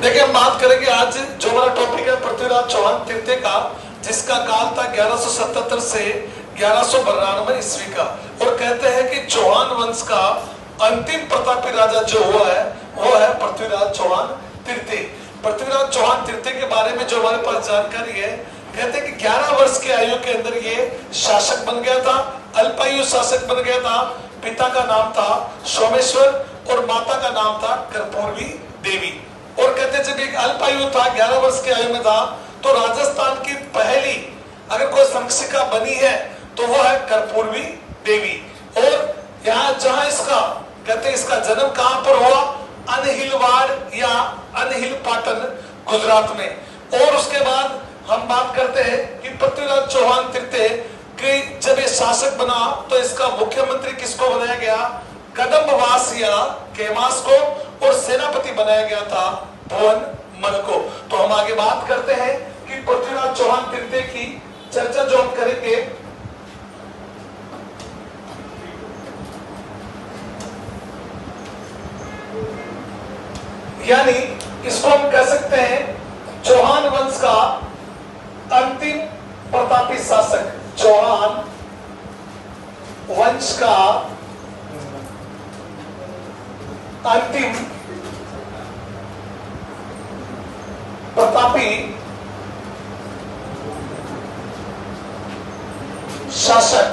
देखिए हम बात करेंगे आज जो हमारा टॉपिक है पृथ्वीराज चौहान तृतीय का, जिसका काल था 1177 से 1192 ईस्वी का। और कहते हैं कि चौहान वंश का अंतिम प्रतापी राजा जो हुआ है वो है पृथ्वीराज चौहान तृतीय। पृथ्वीराज चौहान तृतीय के बारे में जो हमारे पास जानकारी है, कहते हैं कि 11 वर्ष की आयु के अंदर ये शासक बन गया था, अल्पायु शासक बन गया था। पिता का नाम था सोमेश्वर और माता का नाम था कर्पूरवी देवी। और कहते जब एक अल्पायु था, 11 वर्ष की आयु में था, तो राजस्थान की पहली अगर कोई संरक्षिका बनी है तो वो है कर्पूरवी देवी। और यहाँ जहां इसका कहते हैं इसका जन्म कहां पर हुआ, अनहिलवाड़ या अनहिल पाटन गुजरात में। और उसके बाद हम बात करते हैं कि पृथ्वीराज चौहान तृतीय कि जब ये शासक बना तो इसका मुख्यमंत्री किसको बनाया गया, कदम्बवास या केमास को, और सेनापति बनाया गया था भुवन मल को। तो हम आगे बात करते हैं कि पृथ्वीराज चौहान तृतीय की चर्चा जो हम करेंगे, यानी इसको हम कह सकते हैं चौहान वंश का अंतिम प्रतापी शासक, चौहान वंश का अंतिम प्रतापी शासक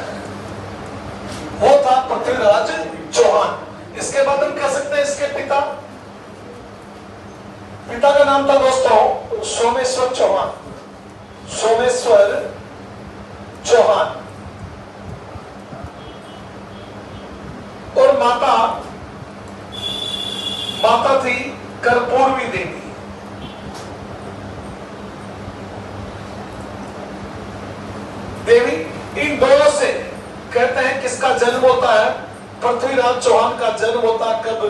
वो था पृथ्वीराज चौहान। इसके बाद हम कह सकते हैं इसके पिता का नाम था दोस्तों सोमेश्वर चौहान, सोमेश्वर चौहान। और माता थी कर्पूरवी देवी। इन दोनों से कहते हैं किसका जन्म होता है, पृथ्वीराज चौहान का जन्म होता है कब,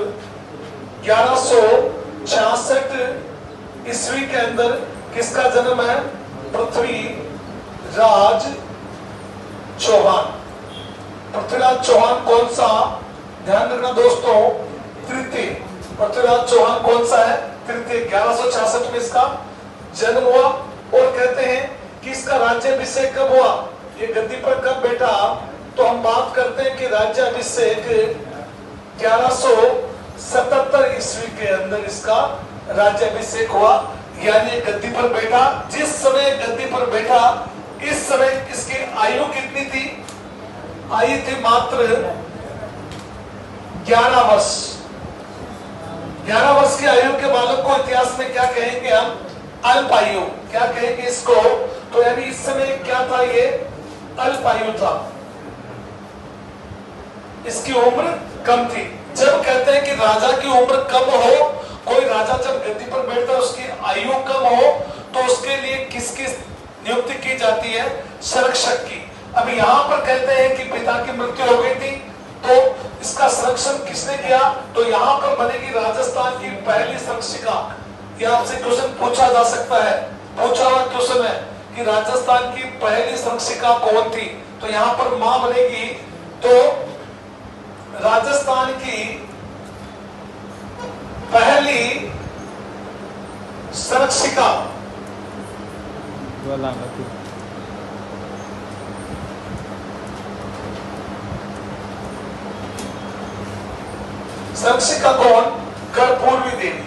1166 ईस्वी के अंदर किसका जन्म है, पृथ्वीराज चौहान। पृथ्वीराज चौहान कौन सा, ध्यान रखना दोस्तों, तृतीय। पृथ्वीराज चौहान कौन सा है, तृतीय। 1166 में इसका जन्म हुआ। और कहते हैं कि इसका राज्याभिषेक कब हुआ, ये गद्दी पर कब बैठा, तो हम बात करते हैं कि राज्याभिषेक 1177 ईस्वी के अंदर इसका राज्याभिषेक हुआ। यानी गद्दी पर बैठा, जिस समय गद्दी पर बैठा इस समय इसकी आयु कितनी थी, आयु थी मात्र 11 वर्ष। 11 वर्ष की आयु के बालक को इतिहास में क्या कहेंगे हम, अल्पायु। क्या कहेंगे इसको, तो यानी इस समय क्या था, ये अल्पायु था, इसकी उम्र कम थी। जब कहते हैं कि राजा की उम्र कम हो, कोई राजा जब गद्दी पर बैठता है उसकी आयु कम हो, तो उसके लिए किसकी नियुक्ति की जाती है, संरक्षक की। अब यहाँ पर कहते हैं कि पिता की मृत्यु हो गई थी, तो इसका संरक्षण किसने किया, तो यहाँ पर बनेगी राजस्थान की पहली संरक्षिका। यह आपसे क्वेश्चन पूछा जा सकता है, पूछा हुआ क्वेश्चन है कि राजस्थान की पहली संरक्षिका कौन थी, तो यहाँ पर मां बनेगी। तो राजस्थान की पहली संरक्षिका संरक्षिका कौन, कर्पूरवी देवी।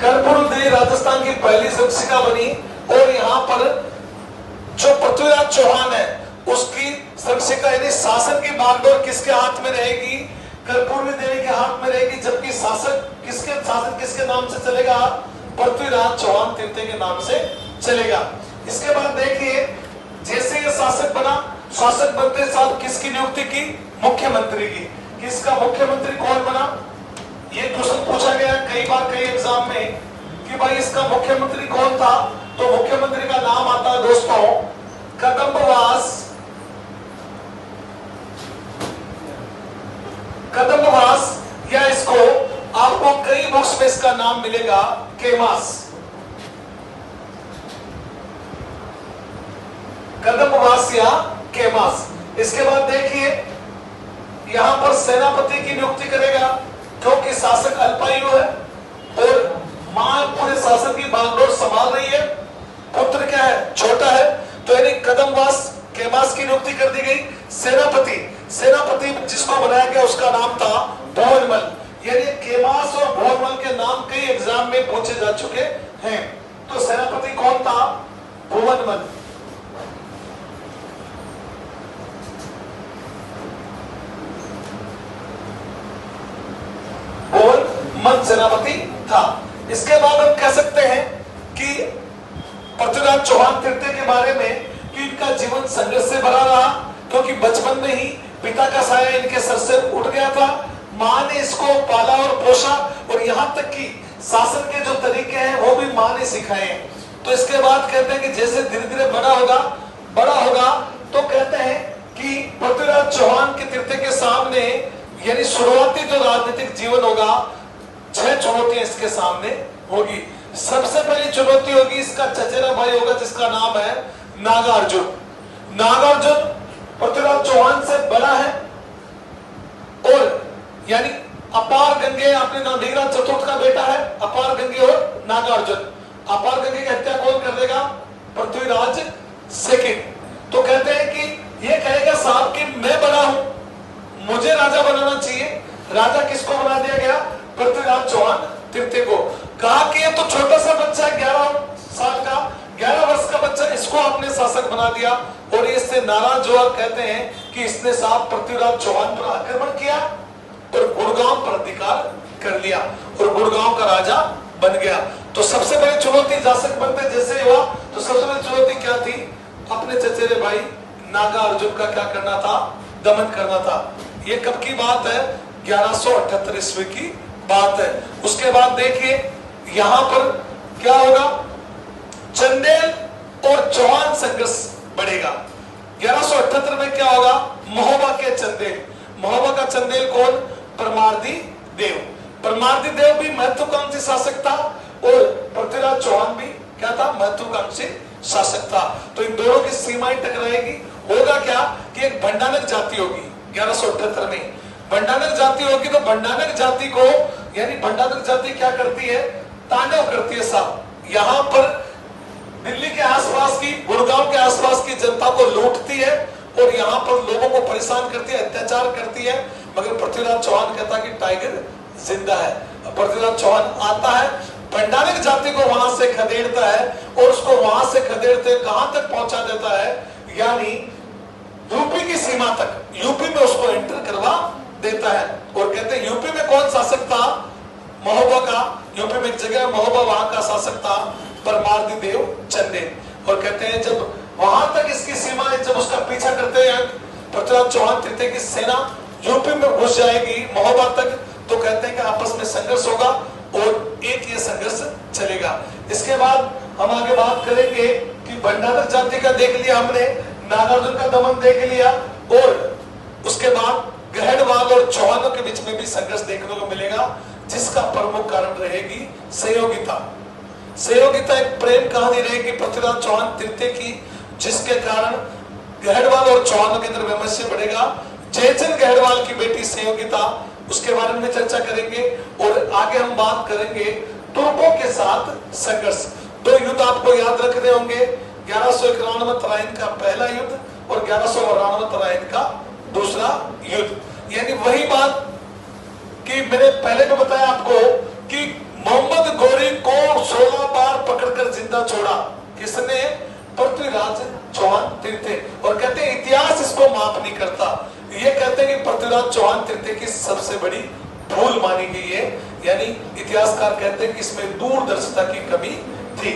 कर्पूरवी देवी राजस्थान की पहली संरक्षिका बनी। और यहाँ पर जो पृथ्वीराज चौहान है उसकी संरक्षिका यानी शासन की बागडोर किसके हाथ में रहेगी, कर्पूरवी देवी के हाथ में रहेगी। जबकि शासन किसके नाम से चलेगा, पृथ्वीराज चौहान तृतीय के नाम से चलेगा। इसके बाद देखिए जैसे ये शासक बना, शासक बनते साथ किसकी नियुक्ति की, मुख्यमंत्री की। किसका मुख्यमंत्री कौन बना, ये क्वेश्चन पूछा गया कई बार कई एग्जाम में कि भाई इसका मुख्यमंत्री कौन था, तो मुख्यमंत्री का नाम आता है दोस्तों कदम्बवास, या इसको आपको कई बुक्स में इसका नाम मिलेगा केमास। कदम्बवास या केमास। इसके बाद देखिए यहां पर सेनापति की नियुक्ति करेगा अल्पायु है और मां पूरे शासन की बागडोर संभाल रही है, पुत्र क्या है, छोटा है। तो यानी कदमवास केमास की नियुक्ति कर दी गई। सेनापति, सेनापति जिसको बनाया गया उसका नाम था भुवनमल। यानी केमास और भुवनमल के नाम कई एग्जाम में पूछे जा चुके हैं। तो सेनापति कौन था, भुवनमल। भुवनमल सेनापति था। इसके बाद हम कह सकते हैं कि पृथ्वीराज चौहान तृतीय के बारे में कि इनका जीवन संघर्ष से भरा रहा, क्योंकि बचपन में ही पिता का साया इनके सर से उठ गया था। मां ने इसको पाला और पोषा, और यहां तक कि शासन के जो तरीके हैं वो भी मां ने सिखाए हैं। तो इसके बाद कहते हैं कि जैसे धीरे धीरे बड़ा होगा तो कहते हैं कि पृथ्वीराज चौहान के तृतीय के सामने यानी शुरुआती जो राजनीतिक जीवन होगा, 6 चुनौतियां इसके सामने होगी। सबसे पहली चुनौती होगी, इसका चचेरा भाई होगा जिसका नाम है नागार्जुन। नागार्जुन पृथ्वीराज चौहान से बड़ा है और यानी अपार गंगे, आपने नाम मेघराज चतुर्थ का बेटा है अपार गंगे और नागार्जुन। अपार गंगे की हत्या कौन कर देगा, पृथ्वीराज सेकंड। तो कहते हैं कि ये कहेगा साहब कि मैं बड़ा हूं, मुझे राजा बनाना चाहिए। राजा किसको बना दिया गया, पृथ्वीराज चौहान तृतीय को। कहा कि ये तो छोटा सा बच्चा है, 11 साल का, 11 वर्ष का बच्चा, इसको आपने शासक बना दिया। और इससे नाराज हुआ, कहते हैं कि इसने साहब पृथ्वीराज चौहान पर आक्रमण किया और गुड़गांव पर अधिकार कर लिया और गुड़गांव का राजा बन गया। तो सबसे बड़ी चुनौती शासक बनते जैसे हुआ, तो सबसे बड़ी चुनौती क्या थी, अपने चचेरे भाई नागार्जुन का क्या करना था, दमन करना था। ये कब की बात है, 1178 ईस्वी की बात है। उसके बाद देखिए यहां पर क्या होगा, चंदेल और चौहान संघर्ष बढ़ेगा। 1178 में क्या होगा, महोबा के चंदेल। महोबा का चंदेल कौन, परमार्दी देव। परमार्दी देव भी महत्वाकांक्षी शासक था और पृथ्वीराज चौहान भी क्या था, महत्वाकांक्षी शासक था। तो इन दोनों की सीमाएं टकराएगी। होगा क्या कि एक भंडानक जाति होगी 1178 में, भंडानक जाति होगी। तो भंडानक जाति को यानी भंडानक जाति क्या करती है, तांडव करती है साहब। यहां पर दिल्ली के आसपास की, गुड़गांव के आसपास की जनता को लूटती है और यहाँ पर लोगों को परेशान करती है, अत्याचार करती है। मगर पृथ्वीराज चौहान कहता है कि टाइगर जिंदा है। पृथ्वीराज चौहान आता है, भंडारक जाति को वहां से खदेड़ता है और उसको वहां से खदेड़ते कहां तक पहुंचा देता है, यानी यूपी की सीमा तक, यूपी में उसको एंटर करवा देता है। और कहते हैं यूपी में कौन शासक था, महोबा का। यूपी में एक जगह महोबा, वहां का शासक था परमार्दी देव चंदेल। और कहते हैं जब वहां तक इसकी सीमा, जब उसका पीछा करते हैं पृथ्वीराज चौहान तृतीय की सेना यूपी में घुस जाएगी महोबा तक, तो कहते हैं कि आपस में संघर्ष होगा और एक ये संघर्ष चलेगा। इसके बाद हम आगे बात करेंगे कि भंडारक जाति का देख लिया हमने, नागार्जुन का दमन देख लिया, और उसके बाद गहड़वाल और चौहानों के बीच में भी संघर्ष देखने को मिलेगा, जिसका प्रमुख कारण रहेगी सहयोगिता। सहयोगिता एक प्रेम कहानी रहेगी पृथ्वीराज चौहान तृतीय की, जिसके कारण गहड़वाल और चौहानों के अंदर वैमनस्य बढ़ेगा। जयचंद गहड़वाल की बेटी सहयोगिता, उसके बारे में चर्चा करेंगे। और आगे हम बात करेंगे तुर्कों के साथ संघर्ष। 2 युद्ध आपको याद रखने होंगे, 1191 तराइन का पहला युद्ध और 1192 तराइन का दूसरा युद्ध। यानी वही बात कि मैंने पहले भी बताया आपको कि मोहम्मद गोरी को 16 बार पकड़कर जिंदा छोड़ा, किसने, पृथ्वीराज चौहान तृतीय। और कहते हैं इतिहास इसको माफ नहीं करता। ये कहते हैं कि पृथ्वीराज चौहान तृतीय की सबसे बड़ी भूल मानी गई है, यानी इतिहासकार कहते हैं कि इसमें दूरदर्शिता की कमी थी।